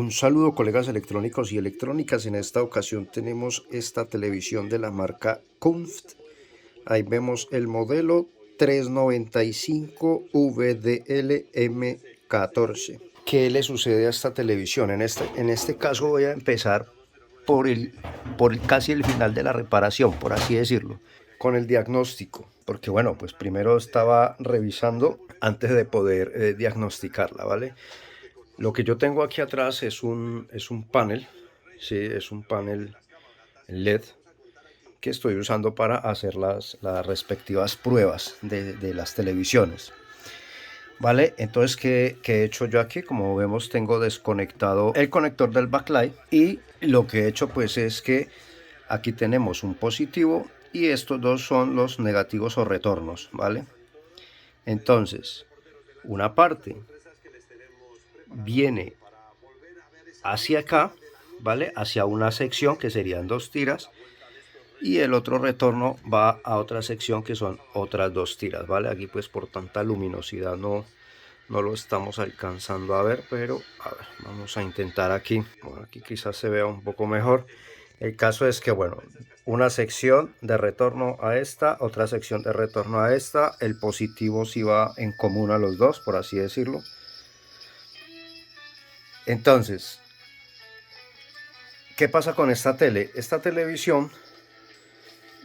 Un saludo, colegas electrónicos y electrónicas. En esta ocasión tenemos esta televisión de la marca Kunft. Ahí vemos el modelo 395 VDL M14. ¿Qué le sucede a esta televisión? En este caso voy a empezar por casi el final de la reparación, por así decirlo, con el diagnóstico. Porque bueno, pues primero estaba revisando antes de poder diagnosticarla, ¿vale? Lo que yo tengo aquí atrás es un panel, sí, es un panel LED que estoy usando para hacer las respectivas pruebas de las televisiones. Vale, entonces, ¿qué he hecho yo aquí? Como vemos, tengo desconectado el conector del backlight y lo que he hecho pues es que aquí tenemos un positivo y estos dos son los negativos o retornos, ¿vale? Entonces, una parte viene hacia acá, ¿vale? Hacia una sección que serían dos tiras y el otro retorno va a otra sección que son otras dos tiras, ¿vale? Aquí pues por tanta luminosidad no lo estamos alcanzando a ver, pero a ver, vamos a intentar aquí. Bueno, aquí quizás se vea un poco mejor. El caso es que, bueno, una sección de retorno a esta, otra sección de retorno a esta. El positivo sí va en común a los dos, por así decirlo. Entonces, ¿qué pasa con esta tele? Esta televisión,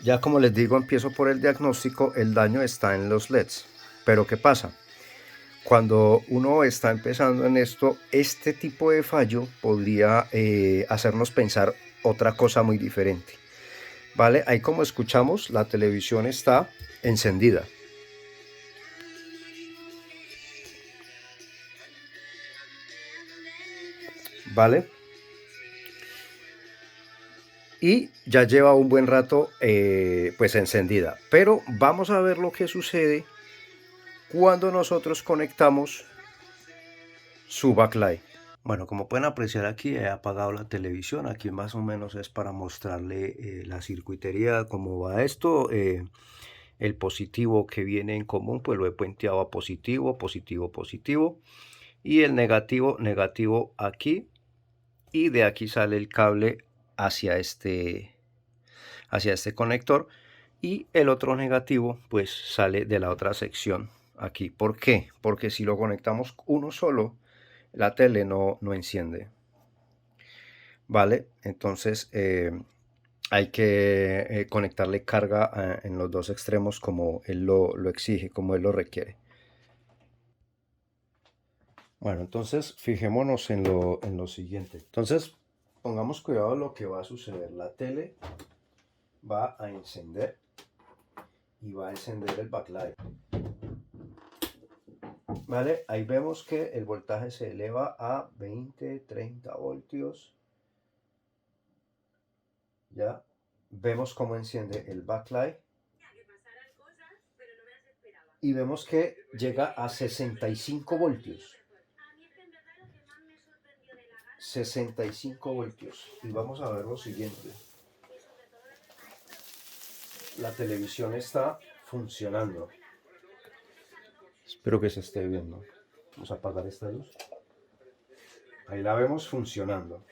ya como les digo, empiezo por el diagnóstico, el daño está en los LEDs. Pero ¿qué pasa? Cuando uno está empezando en esto, este tipo de fallo podría hacernos pensar otra cosa muy diferente. ¿Vale? Ahí como escuchamos, la televisión está encendida. ¿Vale? Y ya lleva un buen rato pues encendida. Pero vamos a ver lo que sucede cuando nosotros conectamos su backlight. Bueno, como pueden apreciar aquí he apagado la televisión. Aquí más o menos es para mostrarle la circuitería, cómo va esto. El positivo que viene en común pues lo he puenteado a positivo, positivo, positivo. Y el negativo, negativo aquí. Y de aquí sale el cable hacia este conector. Y el otro negativo pues sale de la otra sección aquí. ¿Por qué? Porque si lo conectamos uno solo, la tele no enciende. Vale, entonces hay que conectarle carga en los dos extremos como él lo exige, como él lo requiere. Bueno, entonces fijémonos en lo siguiente. Entonces pongamos cuidado lo que va a suceder. La tele va a encender y va a encender el backlight. Vale, ahí vemos que el voltaje se eleva a 20, 30 voltios. Ya vemos cómo enciende el backlight. Y vemos que llega a 65 voltios. 65 voltios. Y vamos a ver lo siguiente. La televisión está funcionando. Espero que se esté viendo. Vamos a apagar esta luz. Ahí la vemos funcionando.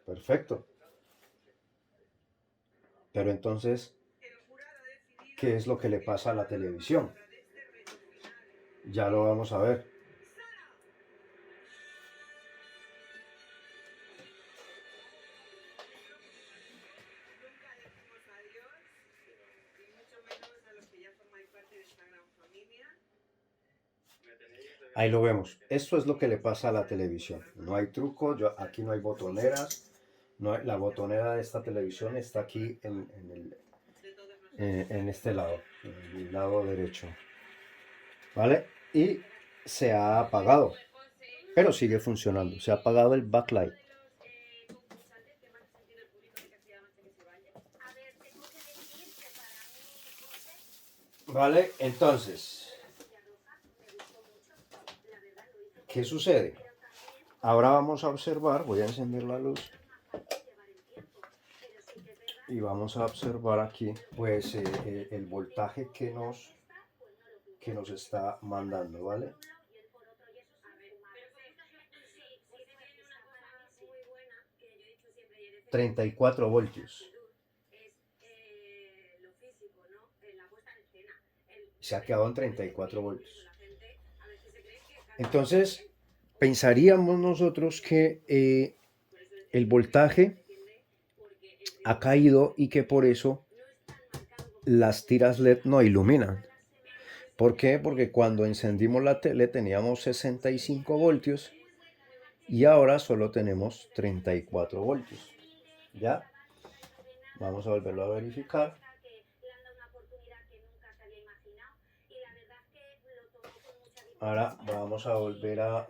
Perfecto. Pero entonces, ¿qué es lo que le pasa a la televisión? Ya lo vamos a ver. Ahí lo vemos. Esto es lo que le pasa a la televisión. No hay truco, aquí no hay botoneras. La botonera de esta televisión está aquí en este lado, en el lado derecho. ¿Vale? Y se ha apagado, pero sigue funcionando. Se ha apagado el backlight. ¿Vale? Entonces, ¿qué sucede? Ahora vamos a observar, voy a encender la luz y vamos a observar aquí pues el voltaje que nos está mandando, ¿vale? 34 voltios. Se ha quedado en 34 voltios. Entonces, pensaríamos nosotros que el voltaje ha caído y que por eso las tiras LED no iluminan. ¿Por qué? Porque cuando encendimos la tele teníamos 65 voltios y ahora solo tenemos 34 voltios. ¿Ya? Vamos a volverlo a verificar. Ahora vamos a volver a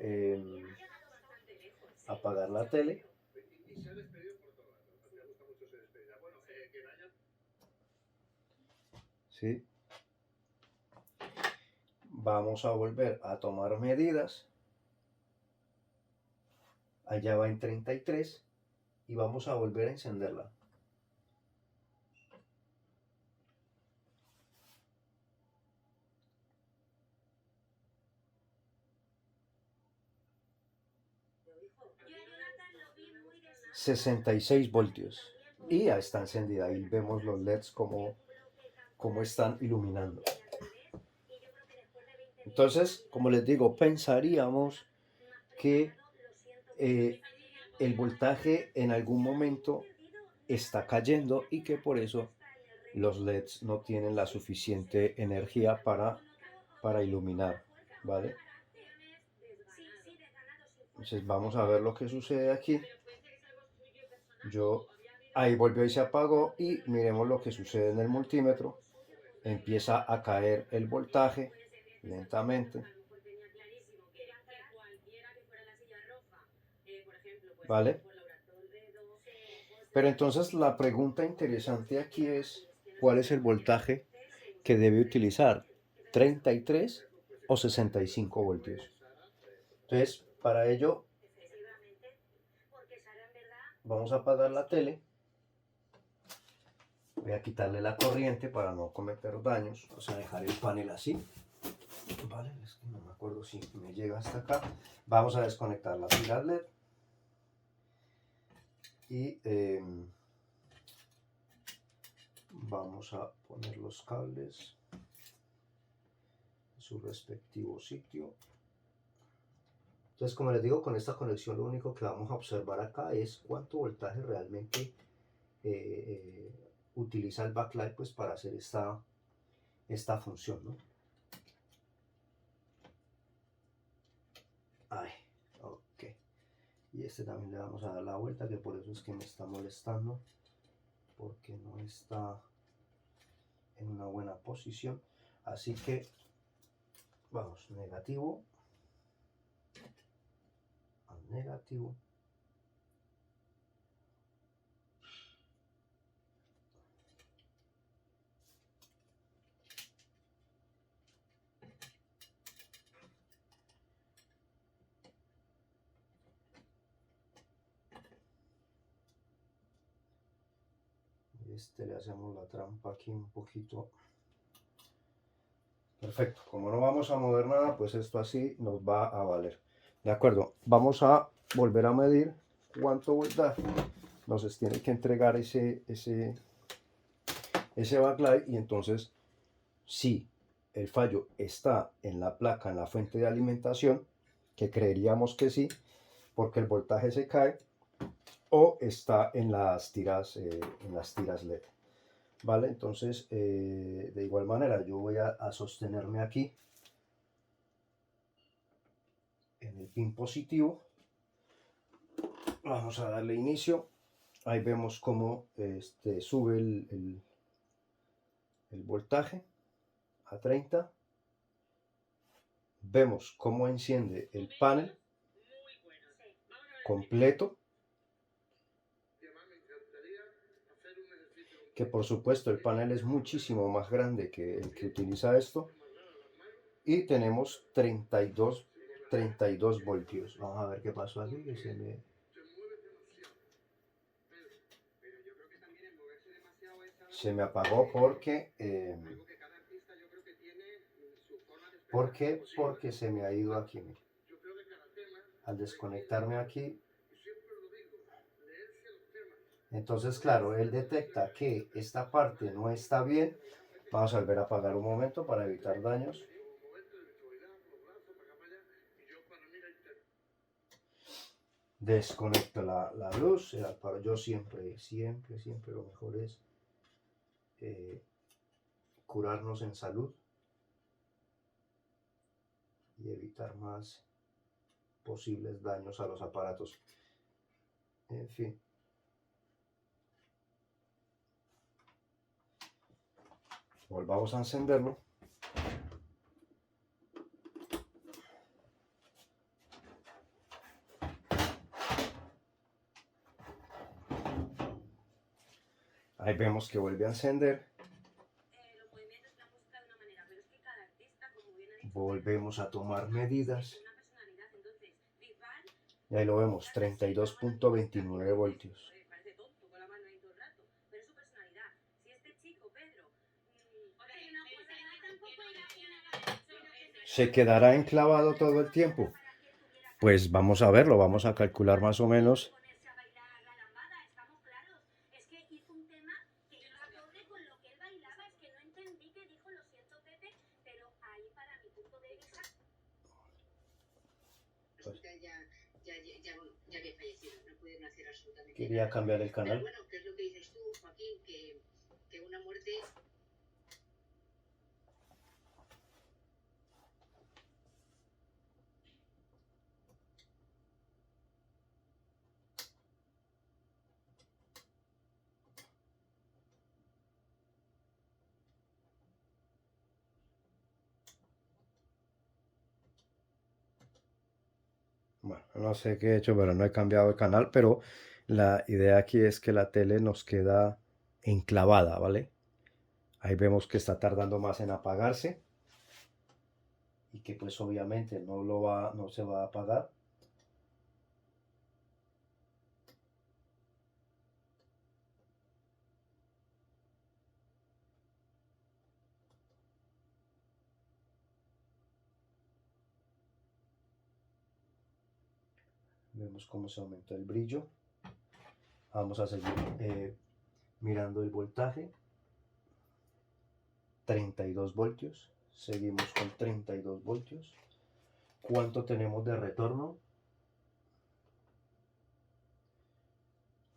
apagar la tele. ¿Sí? Vamos a volver a tomar medidas. Allá va en 33 y vamos a volver a encenderla. ...66 voltios... ...y ya está encendida... ...ahí vemos los LEDs como están iluminando... ...entonces, como les digo... ...pensaríamos que... ...el voltaje en algún momento... ...está cayendo y que por eso... ...los LEDs no tienen la suficiente energía para iluminar... ¿vale? Entonces vamos a ver lo que sucede aquí... Ahí volvió y se apagó y miremos lo que sucede en el multímetro. Empieza a caer el voltaje lentamente. ¿Vale? Pero entonces la pregunta interesante aquí es, ¿cuál es el voltaje que debe utilizar? ¿33 o 65 voltios? Entonces, para ello, vamos a apagar la tele. Voy a quitarle la corriente para no cometer daños. Vamos a dejar el panel así. Vale, es que no me acuerdo si me llega hasta acá. Vamos a desconectar la pila LED. Y vamos a poner los cables en su respectivo sitio. Entonces, como les digo, con esta conexión lo único que vamos a observar acá es cuánto voltaje realmente utiliza el backlight pues para hacer esta función, ¿no? Ay, ok. Y este también le vamos a dar la vuelta, que por eso es que me está molestando, porque no está en una buena posición. Así que vamos, negativo a negativo. Le hacemos la trampa aquí un poquito. Perfecto, como no vamos a mover nada, pues esto así nos va a valer. De acuerdo, vamos a volver a medir cuánto voltaje nos tiene que entregar ese backlight, y entonces si el fallo está en la placa, en la fuente de alimentación, que creeríamos que sí, porque el voltaje se cae, o está en las tiras LED. ¿Vale? Entonces, de igual manera, yo voy a sostenerme aquí en el pin positivo. Vamos a darle inicio. Ahí vemos cómo sube el voltaje a 30. Vemos cómo enciende el panel completo. Que por supuesto el panel es muchísimo más grande que el que utiliza esto. Y tenemos 32 voltios. Vamos a ver qué pasó aquí, que se me apagó porque porque se me ha ido aquí. Mire. Al desconectarme aquí, Entonces, claro, él detecta que esta parte no está bien. Vamos a volver a apagar un momento para evitar daños. Desconecto la luz. Yo siempre lo mejor es curarnos en salud y evitar más posibles daños a los aparatos. En fin. Volvamos a encenderlo. Ahí vemos que vuelve a encender. Volvemos a tomar medidas. Y ahí lo vemos, 32.29 voltios. ¿Se quedará enclavado todo el tiempo? Pues vamos a verlo, vamos a calcular más o menos. Quería cambiar el canal. Bueno, no sé qué he hecho, pero no he cambiado el canal, pero la idea aquí es que la tele nos queda enclavada, ¿vale? Ahí vemos que está tardando más en apagarse y que pues obviamente no se va a apagar. Vemos cómo se aumenta el brillo. Vamos a seguir mirando el voltaje. 32 voltios. Seguimos con 32 voltios. ¿Cuánto tenemos de retorno?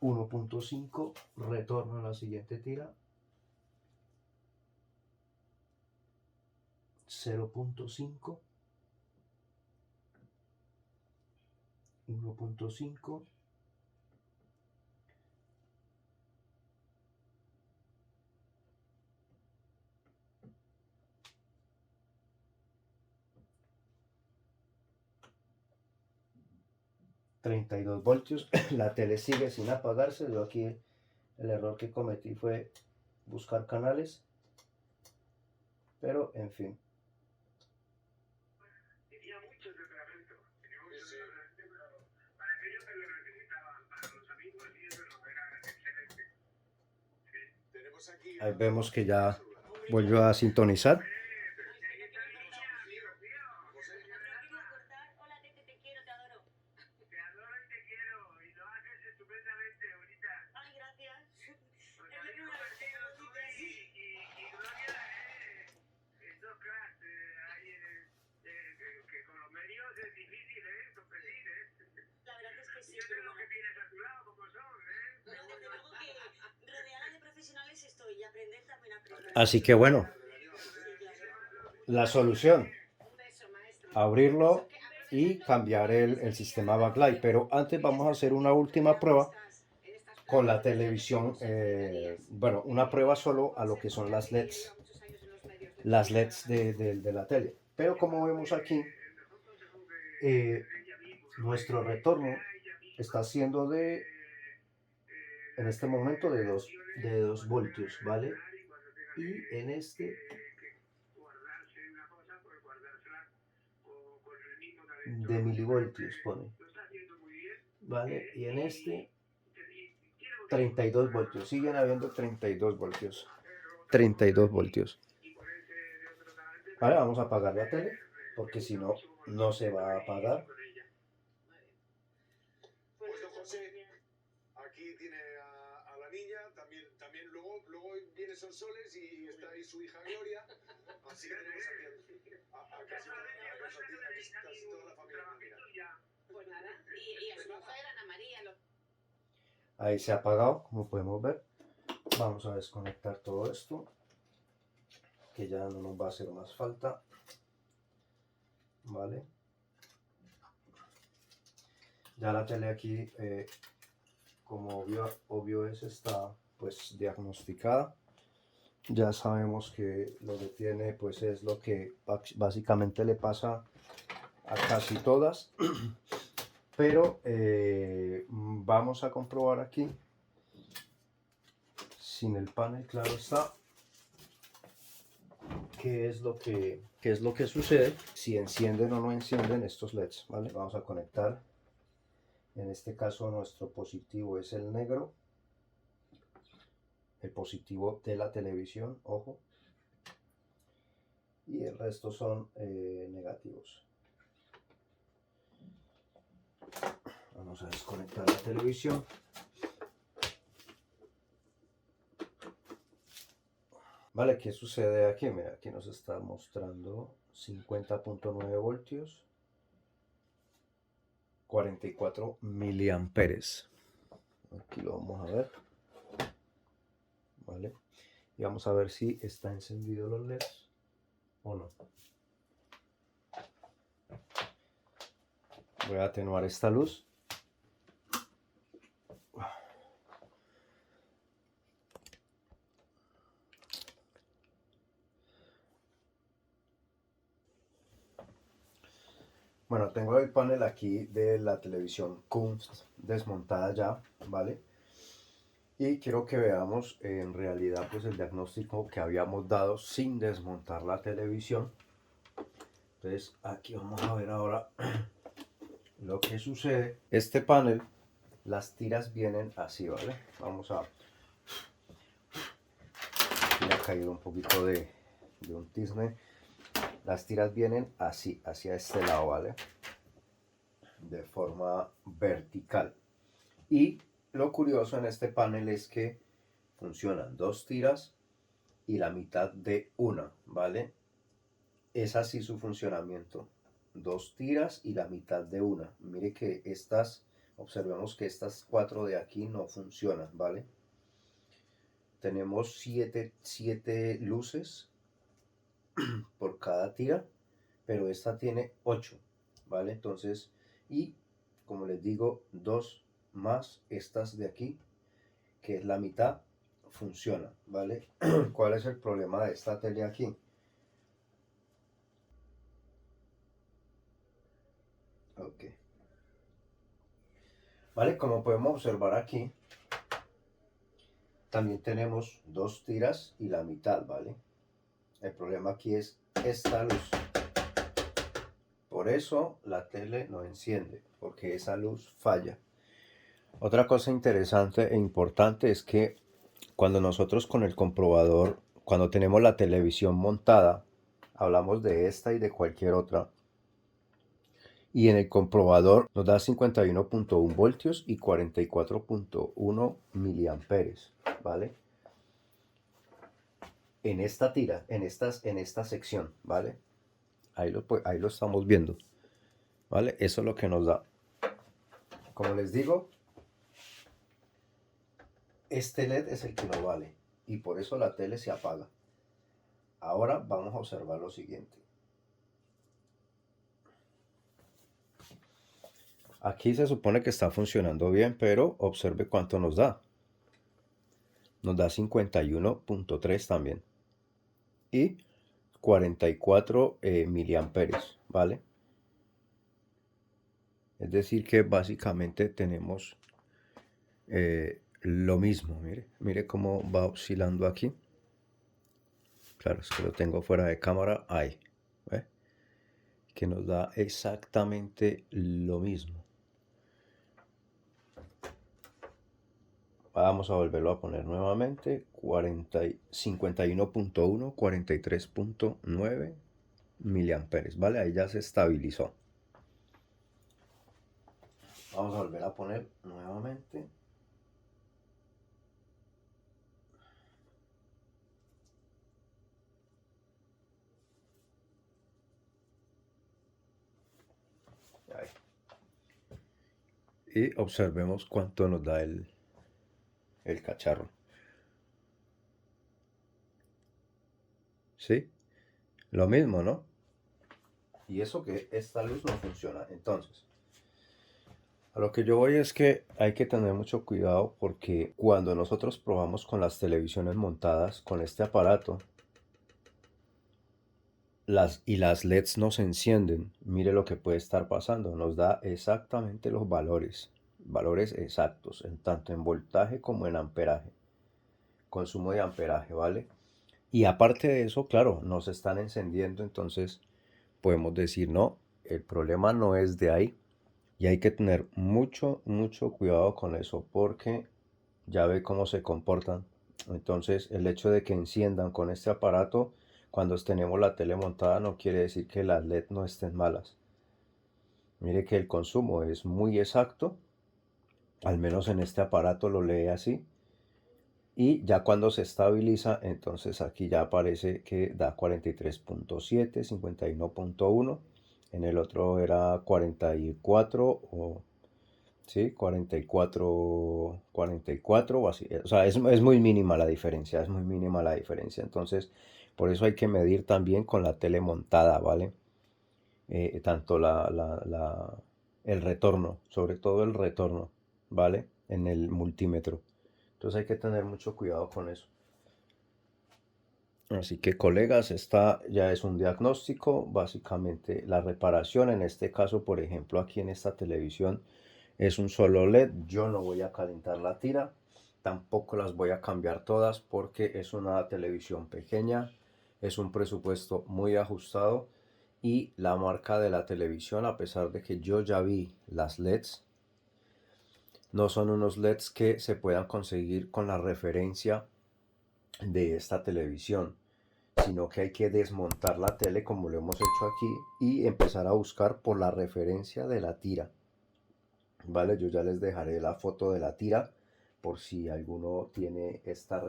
1.5. Retorno a la siguiente tira. 0.5. 1.5. 32 voltios. La tele sigue sin apagarse. Yo aquí el error que cometí fue buscar canales. Pero en fin. Ahí vemos que ya volvió a sintonizar. Así que bueno, la solución, abrirlo y cambiar el sistema backlight. Pero antes vamos a hacer una última prueba con la televisión. Bueno, una prueba solo a lo que son las LEDs. Las LEDs de la tele. Pero como vemos aquí, nuestro retorno está siendo en este momento de 2 voltios, ¿vale? Y en este de milivoltios pone, ¿vale? Y en este 32 voltios, siguen habiendo 32 voltios, 32 voltios. Ahora vamos a apagar la tele, porque si no, no se va a apagar. tiene Sonsoles y está ahí su hija Gloria. Así que tenemos aquí a casi toda la familia. Mira. Pues nada, y a su mujer, Ana María. Ahí se ha apagado, como podemos ver. Vamos a desconectar todo esto, que ya no nos va a hacer más falta. Vale. Ya la tele aquí, como obvio es, está pues diagnosticada. Ya sabemos que lo que tiene pues es lo que básicamente le pasa a casi todas. Pero vamos a comprobar aquí, sin el panel, claro está, qué es lo que sucede si encienden o no encienden estos LEDs, ¿vale? Vamos a conectar. En este caso nuestro positivo es el negro, el positivo de la televisión, ojo, y el resto son negativos. Vamos a desconectar la televisión. Vale, ¿qué sucede aquí? Mira, aquí nos está mostrando 50.9 voltios, 44 miliamperes. Aquí lo vamos a ver. Vale. Y vamos a ver si está encendido los LEDs o no. Voy a atenuar esta luz. Bueno, tengo el panel aquí de la televisión Kunst desmontada ya, ¿vale? Y quiero que veamos en realidad pues el diagnóstico que habíamos dado sin desmontar la televisión. Entonces aquí vamos a ver ahora lo que sucede. Este panel, las tiras vienen así, ¿vale? Vamos a... Aquí me ha caído un poquito de un tizne. Las tiras vienen así, hacia este lado, ¿vale? De forma vertical. Y lo curioso en este panel es que funcionan dos tiras y la mitad de una, ¿vale? Es así su funcionamiento. Dos tiras y la mitad de una. Mire que estas, observemos que estas cuatro de aquí no funcionan, ¿vale? Tenemos siete luces por cada tira, pero esta tiene 8, ¿vale? Entonces, y como les digo, dos más estas de aquí, que es la mitad, funciona, ¿vale? ¿Cuál es el problema de esta tele aquí? Ok. Vale, como podemos observar aquí, también tenemos dos tiras y la mitad, ¿vale? El problema aquí es esta luz. Por eso la tele no enciende, porque esa luz falla. Otra cosa interesante e importante es que cuando nosotros con el comprobador, cuando tenemos la televisión montada, hablamos de esta y de cualquier otra, y en el comprobador nos da 51.1 voltios y 44.1 miliamperes, ¿vale? En esta tira, en esta sección, ¿vale? Ahí lo estamos viendo, ¿vale? Eso es lo que nos da. Como les digo, este LED es el que no vale y por eso la tele se apaga. Ahora vamos a observar lo siguiente. Aquí se supone que está funcionando bien, pero observe cuánto nos da. Nos da 51.3 también. Y 44 miliamperes, ¿vale? Es decir que básicamente tenemos lo mismo. Mire cómo va oscilando aquí. Claro, es que lo tengo fuera de cámara. Ahí, ¿ve? Que nos da exactamente lo mismo. Vamos a volverlo a poner nuevamente. 51.1, 43.9 miliamperes, ¿vale? Ahí ya se estabilizó. Vamos a volver a poner nuevamente. Ahí. Y observemos cuánto nos da el cacharro. ¿Sí? Lo mismo, ¿no? Y eso que esta luz no funciona. Entonces, a lo que yo voy es que hay que tener mucho cuidado porque cuando nosotros probamos con las televisiones montadas con este aparato, las LEDs no se encienden, mire lo que puede estar pasando. Nos da exactamente los valores exactos, tanto en voltaje como en amperaje, consumo de amperaje, ¿vale? Y aparte de eso, claro, nos están encendiendo, entonces podemos decir, no, el problema no es de ahí. Y hay que tener mucho cuidado con eso porque ya ve cómo se comportan. Entonces, el hecho de que enciendan con este aparato cuando tenemos la tele montada no quiere decir que las LED no estén malas. Mire que el consumo es muy exacto, al menos en este aparato lo lee así. Y ya cuando se estabiliza, entonces aquí ya aparece que da 43.7, 51.1. En el otro era 44 o sí, 44 o así. O sea, es muy mínima la diferencia, es muy mínima la diferencia. Entonces, por eso hay que medir también con la tele montada, ¿vale? Tanto el retorno, sobre todo el retorno, ¿vale? En el multímetro. Entonces hay que tener mucho cuidado con eso. Así que colegas, esta ya es un diagnóstico, básicamente la reparación, en este caso, por ejemplo, aquí en esta televisión es un solo LED, yo no voy a calentar la tira, tampoco las voy a cambiar todas porque es una televisión pequeña, es un presupuesto muy ajustado y la marca de la televisión, a pesar de que yo ya vi las LEDs, no son unos LEDs que se puedan conseguir con la referencia de esta televisión, sino que hay que desmontar la tele como lo hemos hecho aquí y empezar a buscar por la referencia de la tira. Vale, yo ya les dejaré la foto de la tira por si alguno tiene esta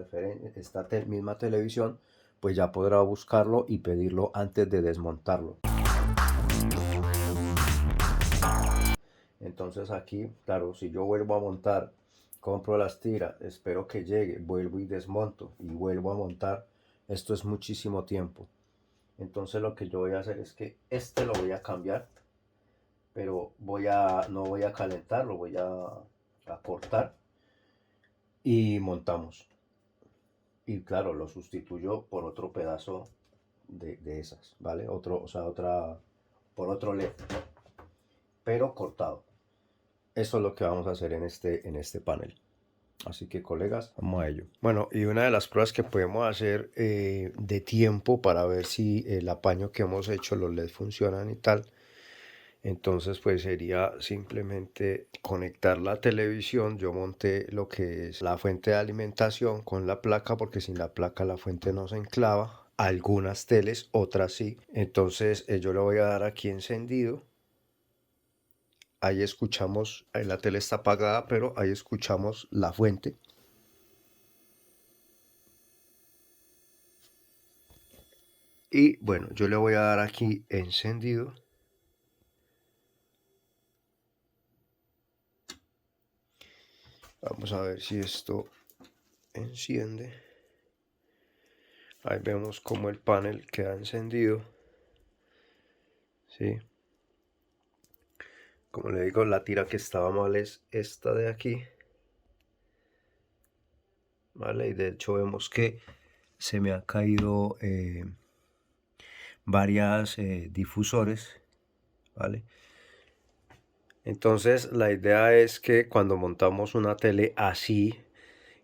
misma televisión, pues ya podrá buscarlo y pedirlo antes de desmontarlo. Entonces aquí, claro, si yo vuelvo a montar, compro las tiras, espero que llegue, vuelvo y desmonto y vuelvo a montar, esto es muchísimo tiempo. Entonces lo que yo voy a hacer es que este lo voy a cambiar, pero no voy a calentar, lo voy a cortar y montamos. Y claro, lo sustituyo por otro pedazo de esas, ¿vale? Por otro LED, pero cortado. Eso es lo que vamos a hacer en este panel. Así que colegas, vamos a ello. Bueno, y una de las pruebas que podemos hacer de tiempo para ver si el apaño que hemos hecho, los LED funcionan y tal. Entonces pues sería simplemente conectar la televisión. Yo monté lo que es la fuente de alimentación con la placa porque sin la placa la fuente no se enclava. Algunas teles, otras sí. Entonces yo le voy a dar aquí encendido. Ahí escuchamos, la tele está apagada, pero ahí escuchamos la fuente. Y bueno, yo le voy a dar aquí encendido. Vamos a ver si esto enciende. Ahí vemos como el panel queda encendido. ¿Sí? Como le digo, la tira que estaba mal es esta de aquí. ¿Vale? Y de hecho vemos que se me han caído varias difusores. ¿Vale? Entonces la idea es que cuando montamos una tele así,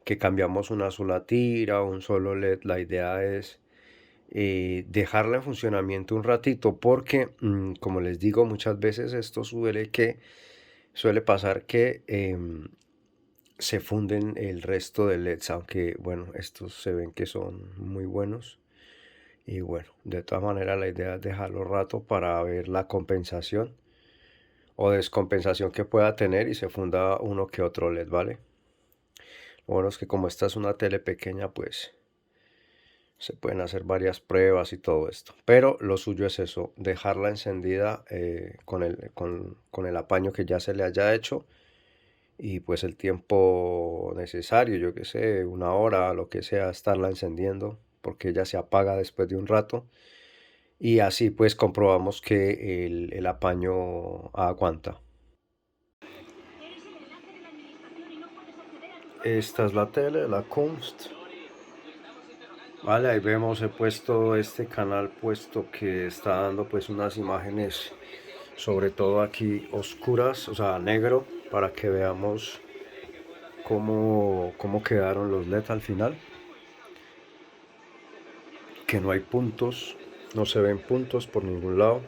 que cambiamos una sola tira, un solo LED, la idea es dejarla en funcionamiento un ratito porque, como les digo, muchas veces esto suele pasar que se funden el resto de LEDs, aunque bueno, estos se ven que son muy buenos. Y bueno, de todas maneras la idea es dejarlo rato para ver la compensación o descompensación que pueda tener y se funda uno que otro LED, ¿vale? Lo bueno es que como esta es una tele pequeña, pues Se pueden hacer varias pruebas y todo esto. Pero lo suyo es eso, dejarla encendida con el apaño que ya se le haya hecho. Y pues el tiempo necesario, yo qué sé, 1 hora, lo que sea, estarla encendiendo. Porque ella se apaga después de un rato. Y así pues comprobamos que el apaño aguanta. Esta es la tele, la Kunst. Vale, ahí vemos, he puesto este canal puesto que está dando pues unas imágenes, sobre todo aquí oscuras, o sea negro, para que veamos cómo quedaron los LED al final. Que no hay puntos, no se ven puntos por ningún lado.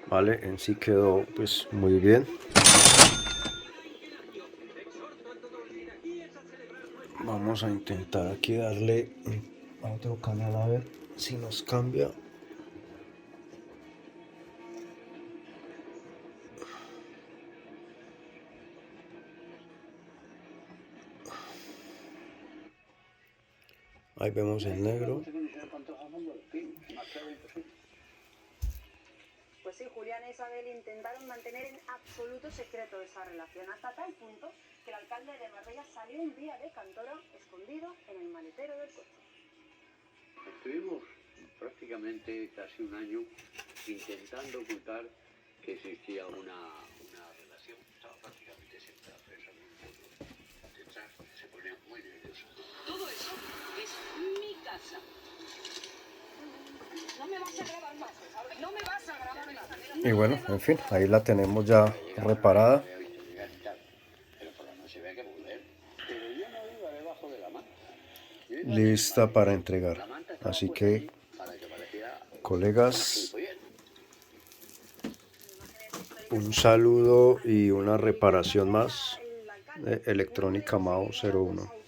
Vale, en sí quedó pues muy bien. Vamos a intentar aquí darle a otro canal a ver si nos cambia. Ahí vemos el negro. Pues sí, Julián e Isabel intentaron mantener en absoluto secreto esa relación, hasta tal punto que el alcalde de Marbella salió un día de Cantora escondido en el maletero del coche. Estuvimos prácticamente casi un año intentando ocultar que existía una relación. Estaba prácticamente sentada presa en un fondo. Detrás se ponía muy nervioso. Todo eso es mi casa. No me vas a grabar más. No me vas a grabar nada. Y bueno, en fin, ahí la tenemos ya reparada. Pero por la noche había que volver. Pero yo no iba debajo de la manta. Lista para entregar. Así que, colegas, un saludo y una reparación más de Electrónica Mao 01.